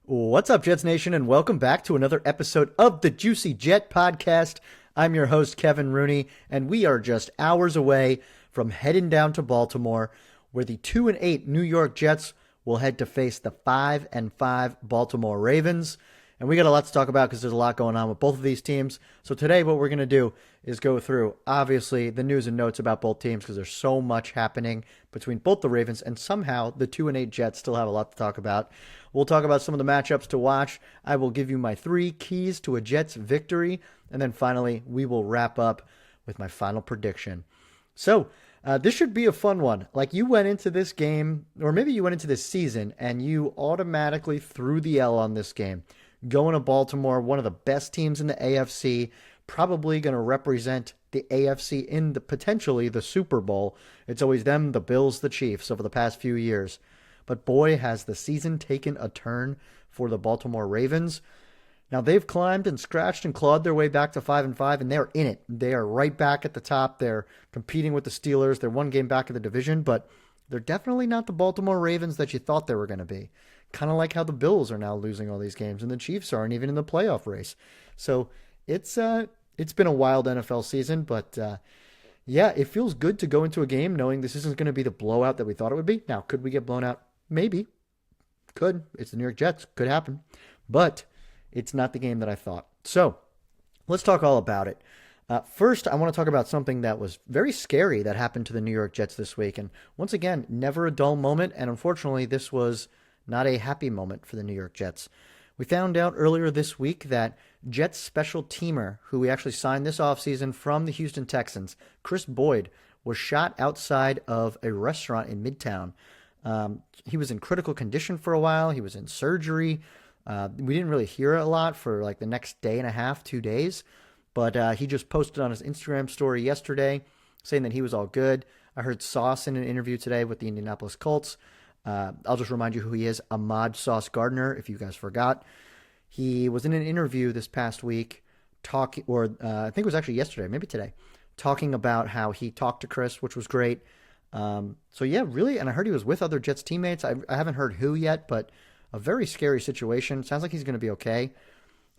What's up, Jets Nation, and welcome back to another episode of the Juicy Jet Podcast. I'm your host, Kevin Rooney, and we are just hours away from heading down to Baltimore, where the 2-8 New York Jets will head to face the 5-5 Baltimore Ravens. And we got a lot to talk about because there's a lot going on with both of these teams. So today what we're going to do is go through, obviously, the news and notes about both teams because there's so much happening between both the Ravens, and somehow the 2-8 Jets still have a lot to talk about. We'll talk about some of the matchups to watch. I will give you my 3 keys to a Jets victory. And then finally, we will wrap up with my final prediction. So this should be a fun one. Like, you went into this game, or maybe you went into this season, and you automatically threw the L on this game. Going to Baltimore, one of the best teams in the AFC, probably going to represent the AFC in potentially the Super Bowl. It's always them, the Bills, the Chiefs over the past few years. But boy, has the season taken a turn for the Baltimore Ravens. Now, they've climbed and scratched and clawed their way back to 5-5, and they're in it. They are right back at the top. They're competing with the Steelers. They're one game back in the division, but they're definitely not the Baltimore Ravens that you thought they were going to be. Kind of like how the Bills are now losing all these games, and the Chiefs aren't even in the playoff race. So it's been a wild NFL season, but yeah, it feels good to go into a game knowing this isn't going to be the blowout that we thought it would be. Now, could we get blown out? Maybe. Could. It's the New York Jets. Could happen. But it's not the game that I thought. So let's talk all about it. First, I want to talk about something that was very scary that happened to the New York Jets this week. And once again, never a dull moment. And unfortunately, this was not a happy moment for the New York Jets. We found out earlier this week that Jets special teamer, who we actually signed this offseason from the Houston Texans, Chris Boyd, was shot outside of a restaurant in Midtown. He was in critical condition for a while. He was in surgery. We didn't really hear it a lot for like the next day and a half, 2 days. But he just posted on his Instagram story yesterday saying that he was all good. I heard Sauce in an interview today with the Indianapolis Colts. I'll just remind you who he is, Ahmad Sauce Gardner, if you guys forgot. He was in an interview this past week, I think it was actually yesterday, maybe today, talking about how he talked to Chris, which was great. So yeah, really, and I heard he was with other Jets teammates. I haven't heard who yet, but a very scary situation. Sounds like he's going to be okay.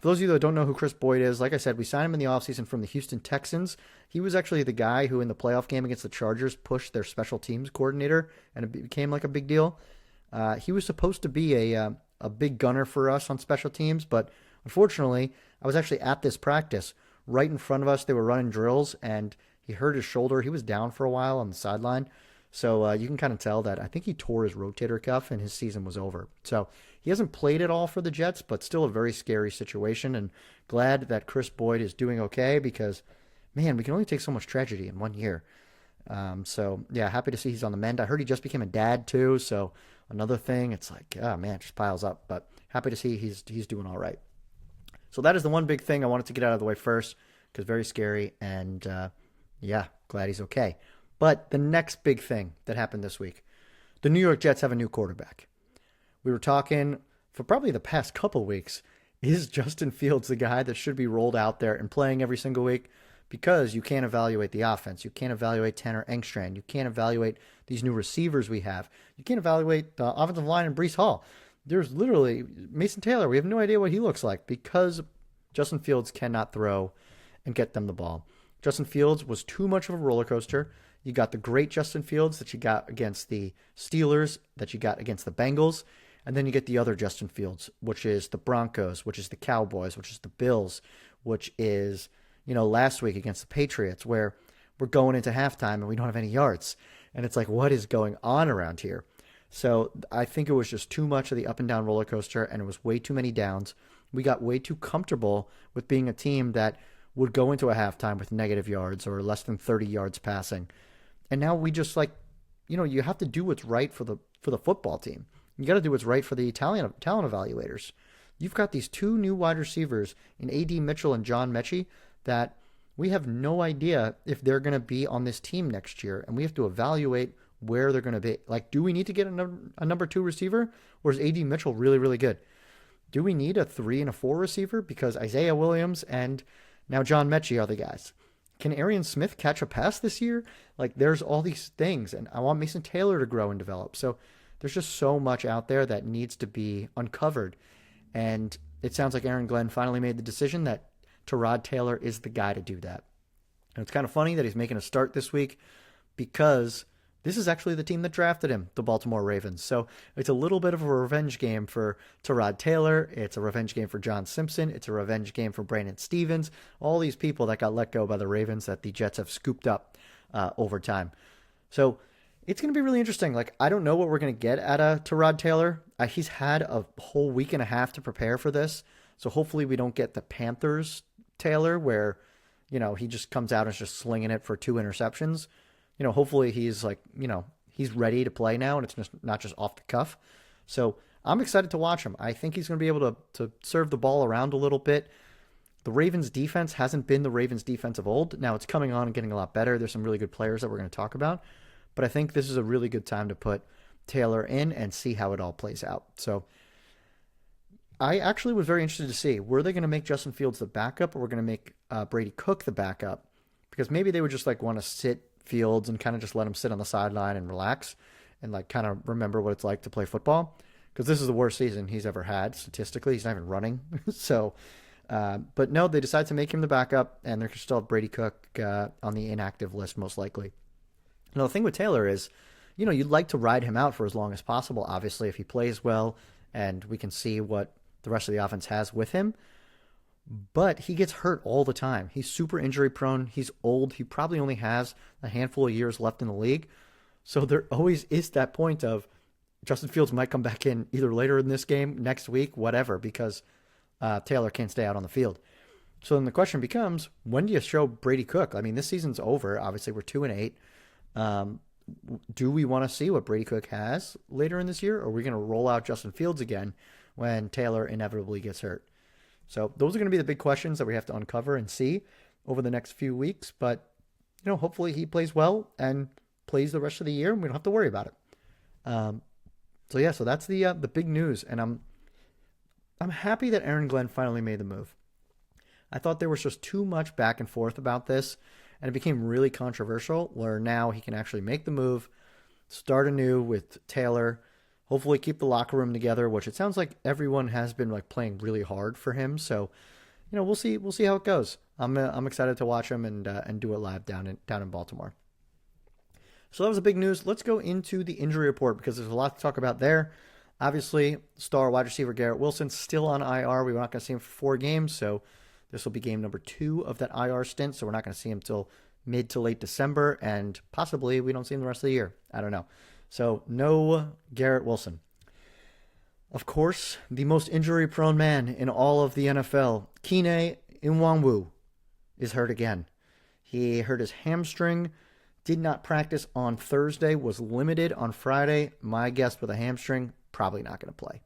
For those of you that don't know who Chris Boyd is, like I said, we signed him in the offseason from the Houston Texans. He was actually the guy who in the playoff game against the Chargers pushed their special teams coordinator, and it became like a big deal. He was supposed to be a big gunner for us on special teams, but unfortunately, I was actually at this practice. Right in front of us, they were running drills, and he hurt his shoulder. He was down for a while on the sideline. So you can kind of tell that I think he tore his rotator cuff and his season was over. So he hasn't played at all for the Jets, but still a very scary situation. And glad that Chris Boyd is doing okay because, man, we can only take so much tragedy in 1 year. So, yeah, happy to see he's on the mend. I heard he just became a dad, too. So another thing, it's like, oh, man, it just piles up. But happy to see he's doing all right. So that is the one big thing I wanted to get out of the way first because very scary. And, yeah, glad he's okay. But the next big thing that happened this week, the New York Jets have a new quarterback. We were talking for probably the past couple weeks, is Justin Fields the guy that should be rolled out there and playing every single week? Because you can't evaluate the offense. You can't evaluate Tanner Engstrand. You can't evaluate these new receivers we have. You can't evaluate the offensive line and Breece Hall. There's literally Mason Taylor. We have no idea what he looks like because Justin Fields cannot throw and get them the ball. Justin Fields was too much of a roller coaster. You got the great Justin Fields that you got against the Steelers, that you got against the Bengals, and then you get the other Justin Fields, which is the Broncos, which is the Cowboys, which is the Bills, which is, last week against the Patriots, where we're going into halftime and we don't have any yards. And it's like, what is going on around here? So I think it was just too much of the up and down roller coaster, and it was way too many downs. We got way too comfortable with being a team that would go into a halftime with negative yards or less than 30 yards passing. And now we just you have to do what's right for the football team. You got to do what's right for the talent evaluators. You've got these 2 new wide receivers in A.D. Mitchell and John Mechie that we have no idea if they're going to be on this team next year, and we have to evaluate where they're going to be. Like, do we need to get a number 2 receiver, or is A.D. Mitchell really, really good? Do we need a 3 and a 4 receiver? Because Isaiah Williams and now John Mechie are the guys. Can Arian Smith catch a pass this year? Like, there's all these things, and I want Mason Taylor to grow and develop. So there's just so much out there that needs to be uncovered. And it sounds like Aaron Glenn finally made the decision that Tyrod Taylor is the guy to do that. And it's kind of funny that he's making a start this week because this is actually the team that drafted him, the Baltimore Ravens. So it's a little bit of a revenge game for Tyrod Taylor. It's a revenge game for John Simpson. It's a revenge game for Brandon Stevens. All these people that got let go by the Ravens that the Jets have scooped up over time. So it's going to be really interesting. Like, I don't know what we're going to get out of Tyrod Taylor. He's had a whole week and a half to prepare for this. So hopefully we don't get the Panthers Taylor where, he just comes out and is just slinging it for 2 interceptions. Hopefully he's he's ready to play now and it's just not just off the cuff. So I'm excited to watch him. I think he's going to be able to serve the ball around a little bit. The Ravens defense hasn't been the Ravens defense of old. Now it's coming on and getting a lot better. There's some really good players that we're going to talk about. But I think this is a really good time to put Taylor in and see how it all plays out. So I actually was very interested to see, were they going to make Justin Fields the backup or were going to make Brady Cook the backup? Because maybe they would just want to sit Fields and kind of just let him sit on the sideline and relax and kind of remember what it's like to play football. Because this is the worst season he's ever had statistically. He's not even running. So, but no, they decided to make him the backup and they're still have Brady Cook on the inactive list most likely. The thing with Taylor is, you'd like to ride him out for as long as possible, obviously, if he plays well and we can see what the rest of the offense has with him. But he gets hurt all the time. He's super injury prone. He's old. He probably only has a handful of years left in the league. So there always is that point of Justin Fields might come back in either later in this game, next week, whatever, because Taylor can't stay out on the field. So then the question becomes, when do you show Brady Cook? I mean, this season's over. Obviously, we're 2-8. Do we want to see what Brady Cook has later in this year? Or are we going to roll out Justin Fields again when Taylor inevitably gets hurt? So those are going to be the big questions that we have to uncover and see over the next few weeks. But, hopefully he plays well and plays the rest of the year and we don't have to worry about it. So that's the big news. And I'm happy that Aaron Glenn finally made the move. I thought there was just too much back and forth about this. And it became really controversial where now he can actually make the move, start anew with Taylor, hopefully keep the locker room together, which it sounds like everyone has been playing really hard for him. So, we'll see how it goes. I'm excited to watch him and do it live down in Baltimore. So that was the big news. Let's go into the injury report because there's a lot to talk about there. Obviously, star wide receiver Garrett Wilson still on IR. We're not going to see him for 4 games, so this will be game number 2 of that IR stint, so we're not going to see him till mid to late December, and possibly we don't see him the rest of the year. I don't know. So no Garrett Wilson. Of course, the most injury-prone man in all of the NFL, Kene Nwangwu, is hurt again. He hurt his hamstring, did not practice on Thursday, was limited on Friday. My guess with a hamstring, probably not going to play.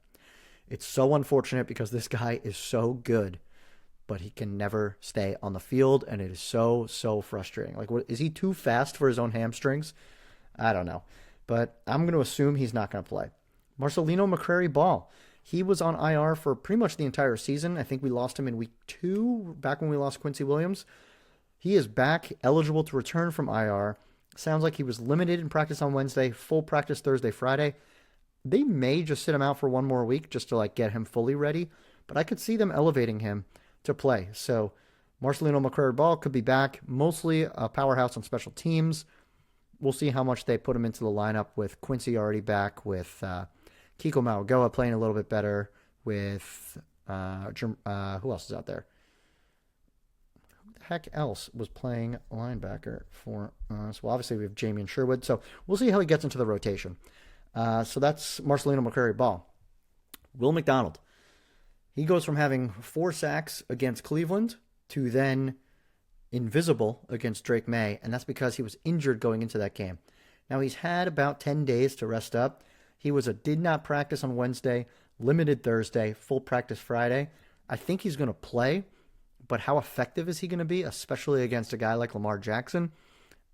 It's so unfortunate because this guy is so good, but he can never stay on the field, and it is so, so frustrating. Is he too fast for his own hamstrings? I don't know. But I'm going to assume he's not going to play. Marcelino McCrary-Ball. He was on IR for pretty much the entire season. I think we lost him in week 2, back when we lost Quincy Williams. He is back, eligible to return from IR. Sounds like he was limited in practice on Wednesday, full practice Thursday, Friday. They may just sit him out for 1 more week just to get him fully ready, but I could see them elevating him to play. So Marcelino McCrary-Ball could be back, mostly a powerhouse on special teams. We'll see how much they put him into the lineup with Quincy already back, with Kiko Mauagoa playing a little bit better, with who else is out there? Who the heck else was playing linebacker for us? Well, obviously we have Jamian Sherwood, so we'll see how he gets into the rotation. So that's Marcelino McCrary-Ball. Will McDonald. He goes from having 4 sacks against Cleveland to then invisible against Drake May, and that's because he was injured going into that game. Now, he's had about 10 days to rest up. He did not practice on Wednesday, limited Thursday, full practice Friday. I think he's going to play, but how effective is he going to be, especially against a guy like Lamar Jackson?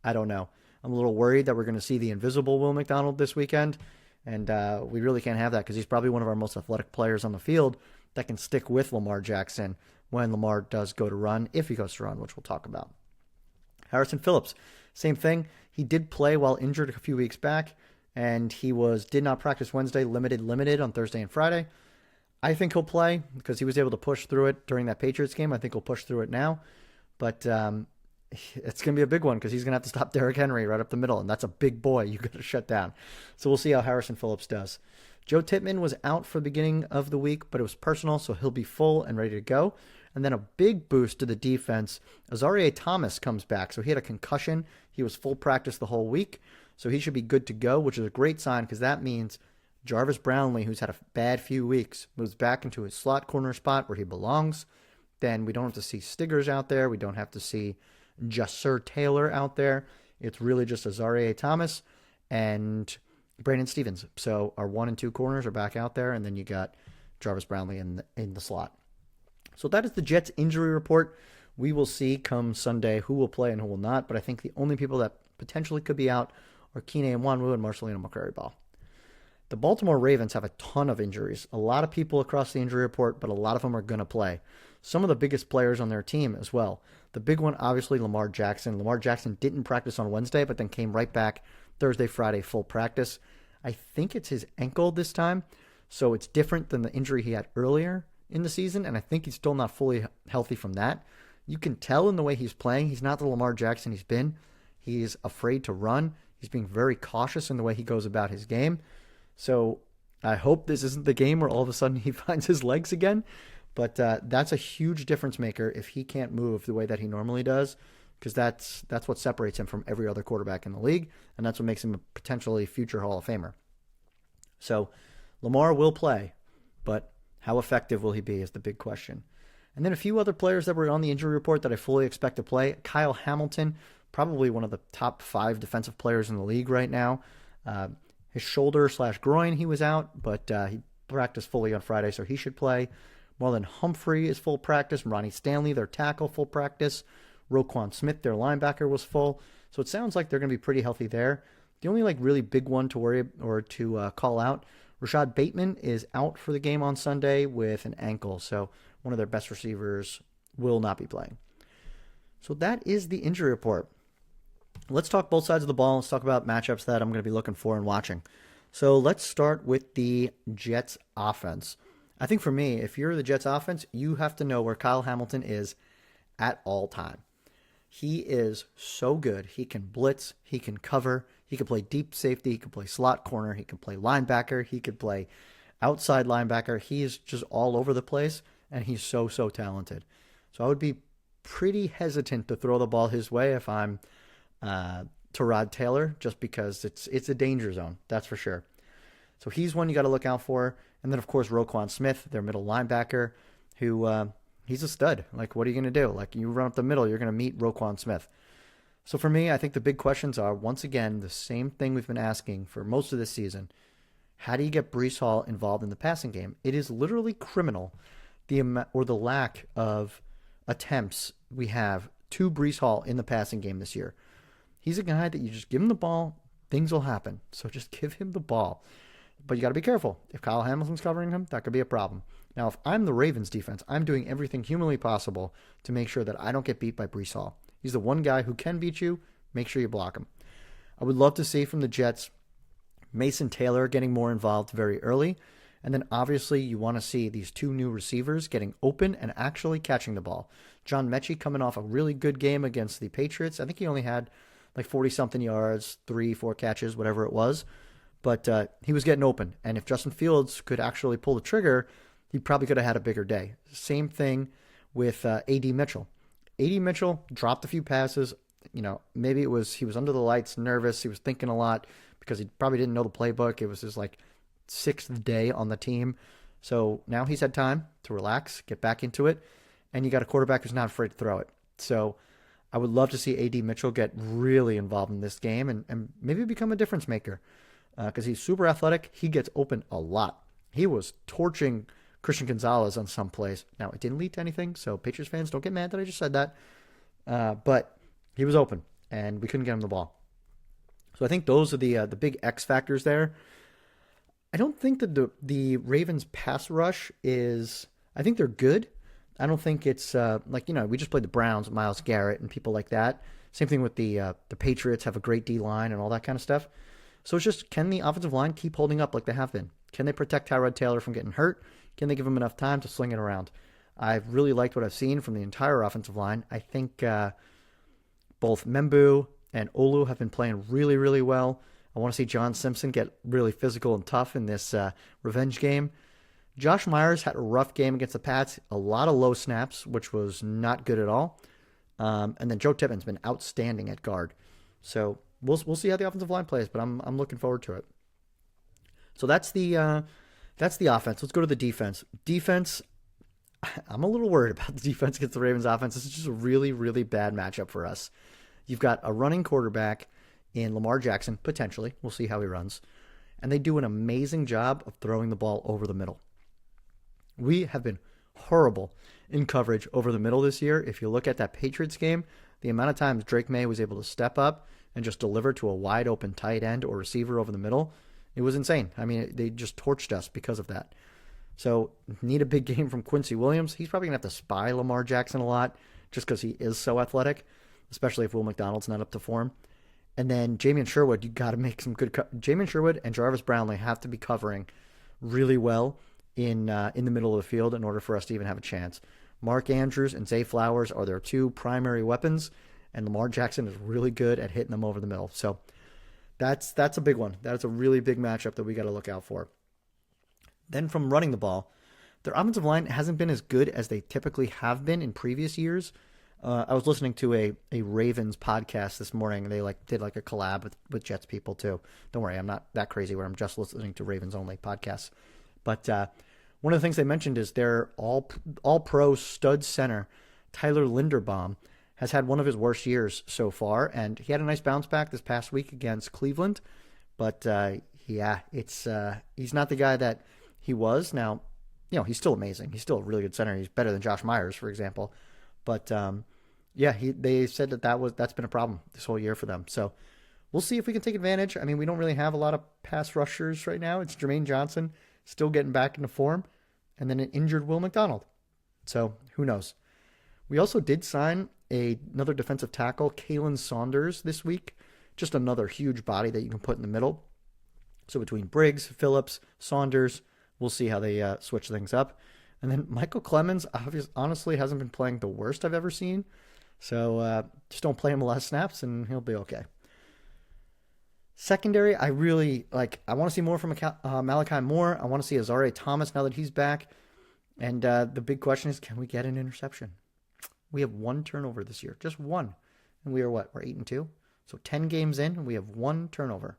I don't know. I'm a little worried that we're going to see the invisible Will McDonald this weekend, and we really can't have that because he's probably one of our most athletic players on the field that can stick with Lamar Jackson when Lamar does go to run, if he goes to run, which we'll talk about. Harrison Phillips, same thing. He did play while injured a few weeks back, and he did not practice Wednesday, limited on Thursday and Friday. I think he'll play because he was able to push through it during that Patriots game. I think he'll push through it now. But it's going to be a big one because he's going to have to stop Derrick Henry right up the middle, and that's a big boy you got to shut down. So we'll see how Harrison Phillips does. Joe Tippmann was out for the beginning of the week, but it was personal, so he'll be full and ready to go. And then a big boost to the defense. Azareye'h Thomas comes back, so he had a concussion. He was full practice the whole week, so he should be good to go, which is a great sign because that means Jarvis Brownlee, who's had a bad few weeks, moves back into his slot corner spot where he belongs. Then we don't have to see Stiggers out there. We don't have to see Jasser Taylor out there. It's really just Azareye'h Thomas and Brandon Stevens. So our 1 and 2 corners are back out there, and then you got Jarvis Brownlee in the slot. So that is the Jets injury report. We will see come Sunday who will play and who will not, but I think the only people that potentially could be out are Keenan Nwanwu and Marcelino McCrary-Ball. The Baltimore Ravens have a ton of injuries. A lot of people across the injury report, but a lot of them are going to play. Some of the biggest players on their team as well. The big one, obviously, Lamar Jackson. Lamar Jackson didn't practice on Wednesday, but then came right back Thursday, Friday, full practice. I think it's his ankle this time, so it's different than the injury he had earlier in the season, and I think he's still not fully healthy from that. You can tell in the way he's playing, he's not the Lamar Jackson he's been. He's afraid to run. He's being very cautious in the way he goes about his game. So I hope this isn't the game where all of a sudden he finds his legs again. But that's a huge difference maker if he can't move the way that he normally does, because that's what separates him from every other quarterback in the league, and that's what makes him a potentially future Hall of Famer. So Lamar will play, but how effective will he be is the big question. And then a few other players that were on the injury report that I fully expect to play. Kyle Hamilton, probably one of the top 5 defensive players in the league right now. His shoulder/groin, he was out, but he practiced fully on Friday, so he should play. Marlon Humphrey is full practice. Ronnie Stanley, their tackle, full practice. Roquan Smith, their linebacker, was full. So it sounds like they're going to be pretty healthy there. The only really big one to worry or to call out, Rashad Bateman is out for the game on Sunday with an ankle. So one of their best receivers will not be playing. So that is the injury report. Let's talk both sides of the ball. Let's talk about matchups that I'm going to be looking for and watching. So let's start with the Jets offense. I think for me, if you're the Jets offense, you have to know where Kyle Hamilton is at all time. He is so good. He can blitz. He can cover. He can play deep safety. He can play slot corner. He can play linebacker. He could play outside linebacker. He is just all over the place, and he's so talented. So I would be pretty hesitant to throw the ball his way if I'm Tyrod Taylor, just because it's a danger zone. That's for sure. So he's one you got to look out for. And then, of course, Roquan Smith, their middle linebacker, who he's a stud. Like, what are you going to do? Like, you run up the middle, you're going to meet Roquan Smith. So for me, I think the big questions are, once again, the same thing we've been asking for most of this season. How do you get Breece Hall involved in the passing game? It is literally criminal, the lack of attempts we have to Breece Hall in the passing game this year. He's a guy that you just give him the ball, things will happen. So just give him the ball. But you got to be careful. If Kyle Hamilton's covering him, that could be a problem. Now, if I'm the Ravens defense, I'm doing everything humanly possible to make sure that I don't get beat by Breece Hall. He's the one guy who can beat you. Make sure you block him. I would love to see from the Jets Mason Taylor getting more involved very early. And then obviously you want to see these 2 new receivers getting open and actually catching the ball. John Mechie coming off a really good game against the Patriots. I think he only had like 40-something yards, 3-4 catches, whatever it was. But he was getting open. And if Justin Fields could actually pull the trigger, he probably could have had a bigger day. Same thing with A.D. Mitchell. A.D. Mitchell dropped a few passes. Maybe he was under the lights, nervous. He was thinking a lot because he probably didn't know the playbook. It was his 6th day on the team. So now he's had time to relax, get back into it. And you got a quarterback who's not afraid to throw it. So I would love to see A.D. Mitchell get really involved in this game and maybe become a difference maker. Because he's super athletic. He gets open a lot. He was torching Christian Gonzalez on some plays. Now, it didn't lead to anything, so Patriots fans, don't get mad that I just said that. But he was open, and we couldn't get him the ball. So I think those are the big X factors there. I don't think that the Ravens pass rush is... I think they're good. I don't think it's we just played the Browns, Myles Garrett, and people like that. Same thing with the Patriots have a great D-line and all that kind of stuff. So it's just, can the offensive line keep holding up like they have been? Can they protect Tyrod Taylor from getting hurt? Can they give him enough time to sling it around? I've really liked what I've seen from the entire offensive line. I think both Membu and Olu have been playing really, really well. I want to see John Simpson get really physical and tough in this revenge game. Josh Myers had a rough game against the Pats, a lot of low snaps, which was not good at all. And then Joe Tippmann's been outstanding at guard. So we'll see how the offensive line plays, but I'm looking forward to it. So that's the offense. Let's go to the defense. Defense, I'm a little worried about the defense against the Ravens offense. This is just a really, really bad matchup for us. You've got a running quarterback in Lamar Jackson, potentially. We'll see how he runs. And they do an amazing job of throwing the ball over the middle. We have been horrible in coverage over the middle this year. If you look at that Patriots game, the amount of times Drake May was able to step up and just deliver to a wide open tight end or receiver over the middle, it was insane. I mean, they just torched us because of that. So need a big game from Quincy Williams. He's probably going to have to spy Lamar Jackson a lot just because he is so athletic, especially if Will McDonald's not up to form. And then Jamian Sherwood, you got to make some good. Jamian Sherwood and Jarvis Brownlee have to be covering really well in the middle of the field in order for us to even have a chance. Mark Andrews and Zay Flowers are their two primary weapons, and Lamar Jackson is really good at hitting them over the middle. So that's a big one. That's a really big matchup that we got to look out for. Then from running the ball, their offensive line hasn't been as good as they typically have been in previous years. I was listening to a Ravens podcast this morning. They did a collab with Jets people too. Don't worry, I'm not that crazy where I'm just listening to Ravens only podcasts. But one of the things they mentioned is their all pro stud center, Tyler Linderbaum, has had one of his worst years so far, and he had a nice bounce back this past week against Cleveland. But he's not the guy that he was. Now, he's still amazing. He's still a really good center. He's better than Josh Myers, for example. But they said that's been a problem this whole year for them. So we'll see if we can take advantage. I mean, we don't really have a lot of pass rushers right now. It's Jermaine Johnson still getting back into form, and then an injured Will McDonald. So who knows? We also did sign another defensive tackle, Kalen Saunders, this week. Just another huge body that you can put in the middle. So between Briggs, Phillips, Saunders, we'll see how they switch things up. And then Michael Clemens honestly hasn't been playing the worst I've ever seen. So just don't play him a lot of snaps and he'll be okay. Secondary, I really like. I want to see more from Malachi Moore. I want to see Azare Thomas now that he's back. And the big question is, can we get an interception? We have one turnover this year, just one. And we are what? We're 8-2. So 10 games in, and we have one turnover.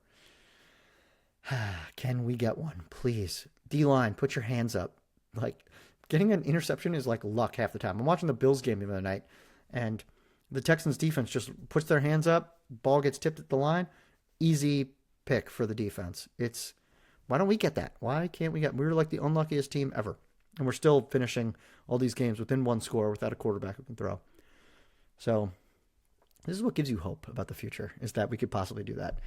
Can we get one, please? D-line, put your hands up. Getting an interception is like luck half the time. I'm watching the Bills game the other night, and the Texans defense just puts their hands up, ball gets tipped at the line, easy pick for the defense. Why don't we get that? Why can't we we're like the unluckiest team ever, and we're still finishing all these games within one score without a quarterback who can throw. So this is what gives you hope about the future, is that we could possibly do that.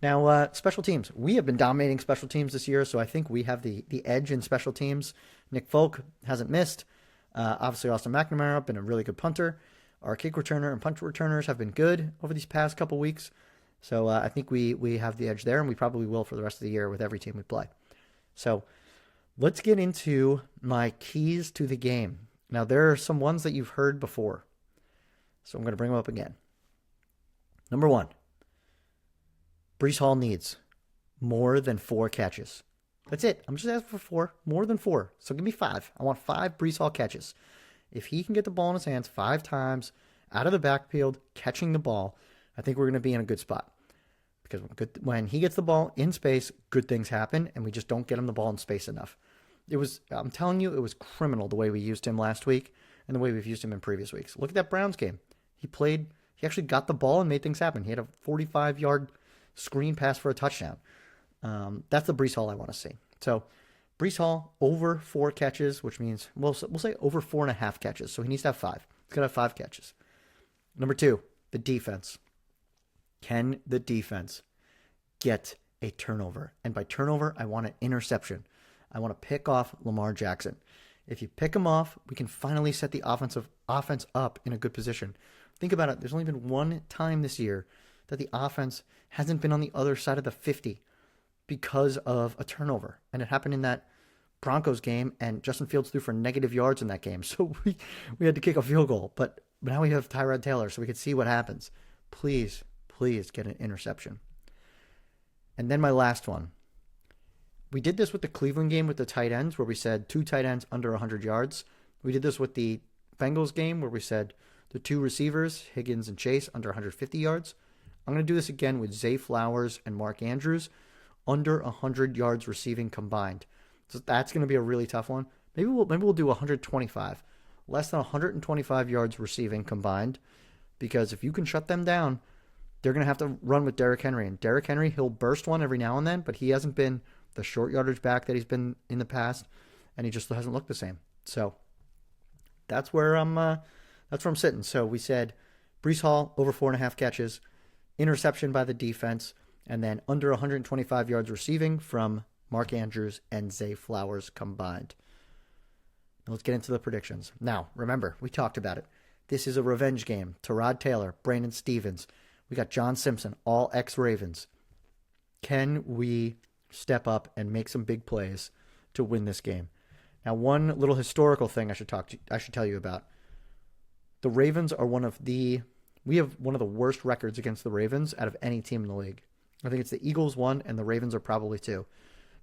Now, special teams. We have been dominating special teams this year, so I think we have the edge in special teams. Nick Folk hasn't missed. Obviously, Austin McNamara been a really good punter. Our kick returner and punt returners have been good over these past couple weeks. So I think we have the edge there, and we probably will for the rest of the year with every team we play. So let's get into my keys to the game. Now, there are some ones that you've heard before, so I'm going to bring them up again. Number 1, Breece Hall needs more than 4 catches. That's it. I'm just asking for 4, more than 4. So give me 5. I want 5 Breece Hall catches. If he can get the ball in his hands 5 times out of the backfield, catching the ball, I think we're going to be in a good spot. Because when he gets the ball in space, good things happen, and we just don't get him the ball in space enough. I'm telling you, it was criminal the way we used him last week and the way we've used him in previous weeks. Look at that Browns game. He actually got the ball and made things happen. He had a 45-yard screen pass for a touchdown. That's the Breece Hall I want to see. So Breece Hall over 4 catches, which means we'll say over 4.5 catches. So he needs to have 5. He's got to have 5 catches. Number 2, the defense. Can the defense get a turnover? And by turnover, I want an interception. I want to pick off Lamar Jackson. If you pick him off, we can finally set the offense up in a good position. Think about it. There's only been one time this year that the offense hasn't been on the other side of the 50 because of a turnover. And it happened in that Broncos game, and Justin Fields threw for negative yards in that game. So we had to kick a field goal. But now we have Tyrod Taylor, so we could see what happens. Please get an interception. And then my last one. We did this with the Cleveland game with the tight ends, where we said 2 tight ends under 100 yards. We did this with the Bengals game, where we said the 2 receivers, Higgins and Chase, under 150 yards. I'm going to do this again with Zay Flowers and Mark Andrews, under 100 yards receiving combined. So that's going to be a really tough one. Maybe we'll do 125. Less than 125 yards receiving combined, because if you can shut them down, they're going to have to run with Derrick Henry. And Derrick Henry, he'll burst one every now and then, but he hasn't been the short yardage back that he's been in the past, and he just hasn't looked the same. So that's where I'm sitting. So we said Breece Hall over 4.5 catches, interception by the defense, and then under 125 yards receiving from Mark Andrews and Zay Flowers combined. Now let's get into the predictions. Now, remember, we talked about it. This is a revenge game. Tyrod Taylor, Brandon Stevens. We got John Simpson, all ex-Ravens. Can we step up and make some big plays to win this game? Now, one little historical thing I should tell you about. The Ravens are we have one of the worst records against the Ravens out of any team in the league. I think it's the Eagles 1 and the Ravens are probably 2.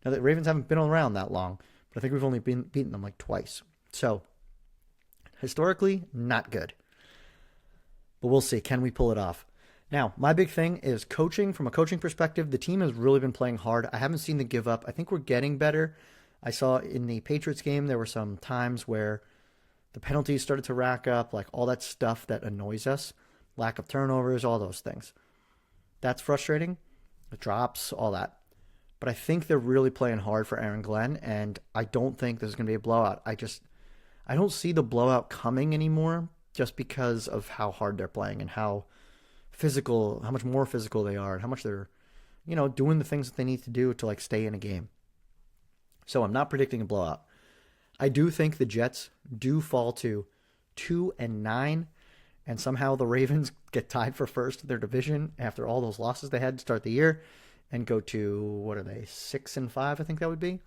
Now, the Ravens haven't been around that long, but I think we've only beaten them like twice. So, historically, not good. But we'll see. Can we pull it off? Now, my big thing is coaching. From a coaching perspective, the team has really been playing hard. I haven't seen the give up. I think we're getting better. I saw in the Patriots game, there were some times where the penalties started to rack up, like all that stuff that annoys us. Lack of turnovers, all those things. That's frustrating. The drops, all that. But I think they're really playing hard for Aaron Glenn, and I don't think this is going to be a blowout. I don't see the blowout coming anymore just because of how hard they're playing and how much more physical they are and how much they're, doing the things that they need to do to stay in a game. So I'm not predicting a blowout. I do think the Jets do fall to 2-9, and somehow the Ravens get tied for first in their division after all those losses they had to start the year and go to, 6-5, I think that would be.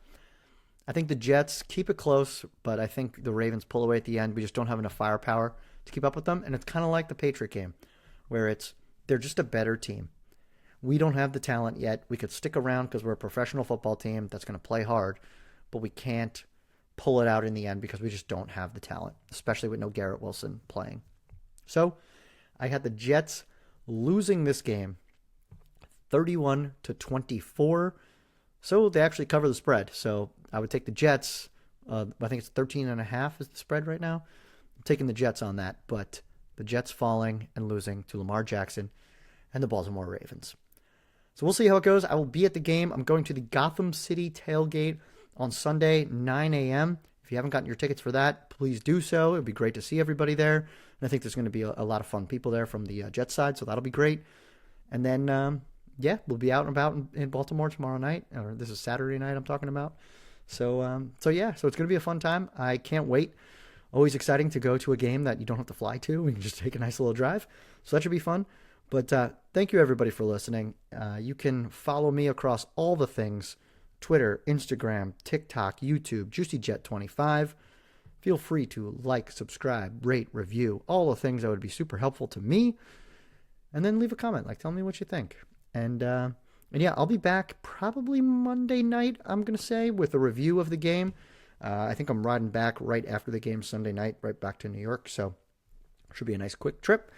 I think the Jets keep it close, but I think the Ravens pull away at the end. We just don't have enough firepower to keep up with them, and it's kind of like the Patriot game, where they're just a better team. We don't have the talent yet. We could stick around because we're a professional football team that's going to play hard, but we can't pull it out in the end because we just don't have the talent, especially with no Garrett Wilson playing. So I had the Jets losing this game 31-24. So they actually cover the spread. So I would take the Jets. I think it's 13.5 is the spread right now. I'm taking the Jets on that, but the Jets falling and losing to Lamar Jackson and the Baltimore Ravens. So we'll see how it goes. I will be at the game. I'm going to the Gotham City tailgate on Sunday, 9 a.m. If you haven't gotten your tickets for that, please do so. It would be great to see everybody there. And I think there's going to be a lot of fun people there from the Jets side, so that'll be great. And then, we'll be out and about in Baltimore tomorrow night. Or this is Saturday night I'm talking about. So it's going to be a fun time. I can't wait. Always exciting to go to a game that you don't have to fly to. We can just take a nice little drive. So that should be fun. But thank you, everybody, for listening. You can follow me across all the things: Twitter, Instagram, TikTok, YouTube, JuicyJet25. Feel free to like, subscribe, rate, review, all the things that would be super helpful to me. And then leave a comment. Tell me what you think. And I'll be back probably Monday night, I'm going to say, with a review of the game. I think I'm riding back right after the game Sunday night, right back to New York. So it should be a nice quick trip.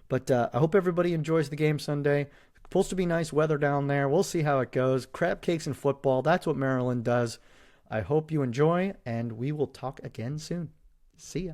But I hope everybody enjoys the game Sunday. Supposed to be nice weather down there. We'll see how it goes. Crab cakes and football. That's what Maryland does. I hope you enjoy, and we will talk again soon. See ya.